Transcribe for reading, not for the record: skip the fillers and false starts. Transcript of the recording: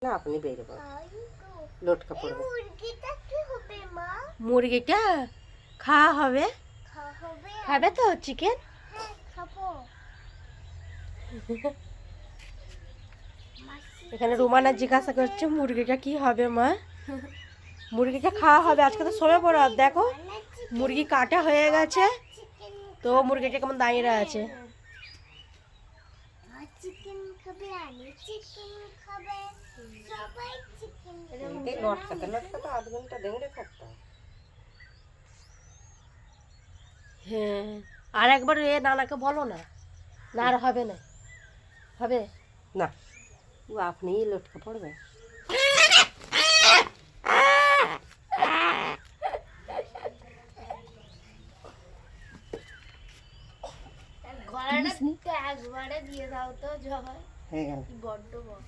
না আপনি বেরোবো, লটকা পড়বে। মুরগিটা কি হবে মা? মুরগিটা খাওয়া হবে। খাবে তো চিকেন? হ্যাঁ খাবো। এখানে রুমানা জিজ্ঞাসা করছে মুরগিটা কি হবে মা। মুরগিটা খাওয়া হবে, আজকে তো সবে বরাত। দেখো মুরগি কাটা হয়ে গেছে, তো মুরগিটা কেমন দাঁড়িয়ে আছে। চিকেন খাবে, আমি চিকেন খাবে, সবাই চিকেন লটকাতে লটকাতে আধ ঘন্টা দেখে থাকতাম। হ্যাঁ, আর একবার এ নানাকে বলো না, না আর হবে না, হবে না, ও আপনিই লটকা পড়বে। গলাটা একবারে দিয়ে দাও তো, জয় হয়ে গেল। বড্ড বড়।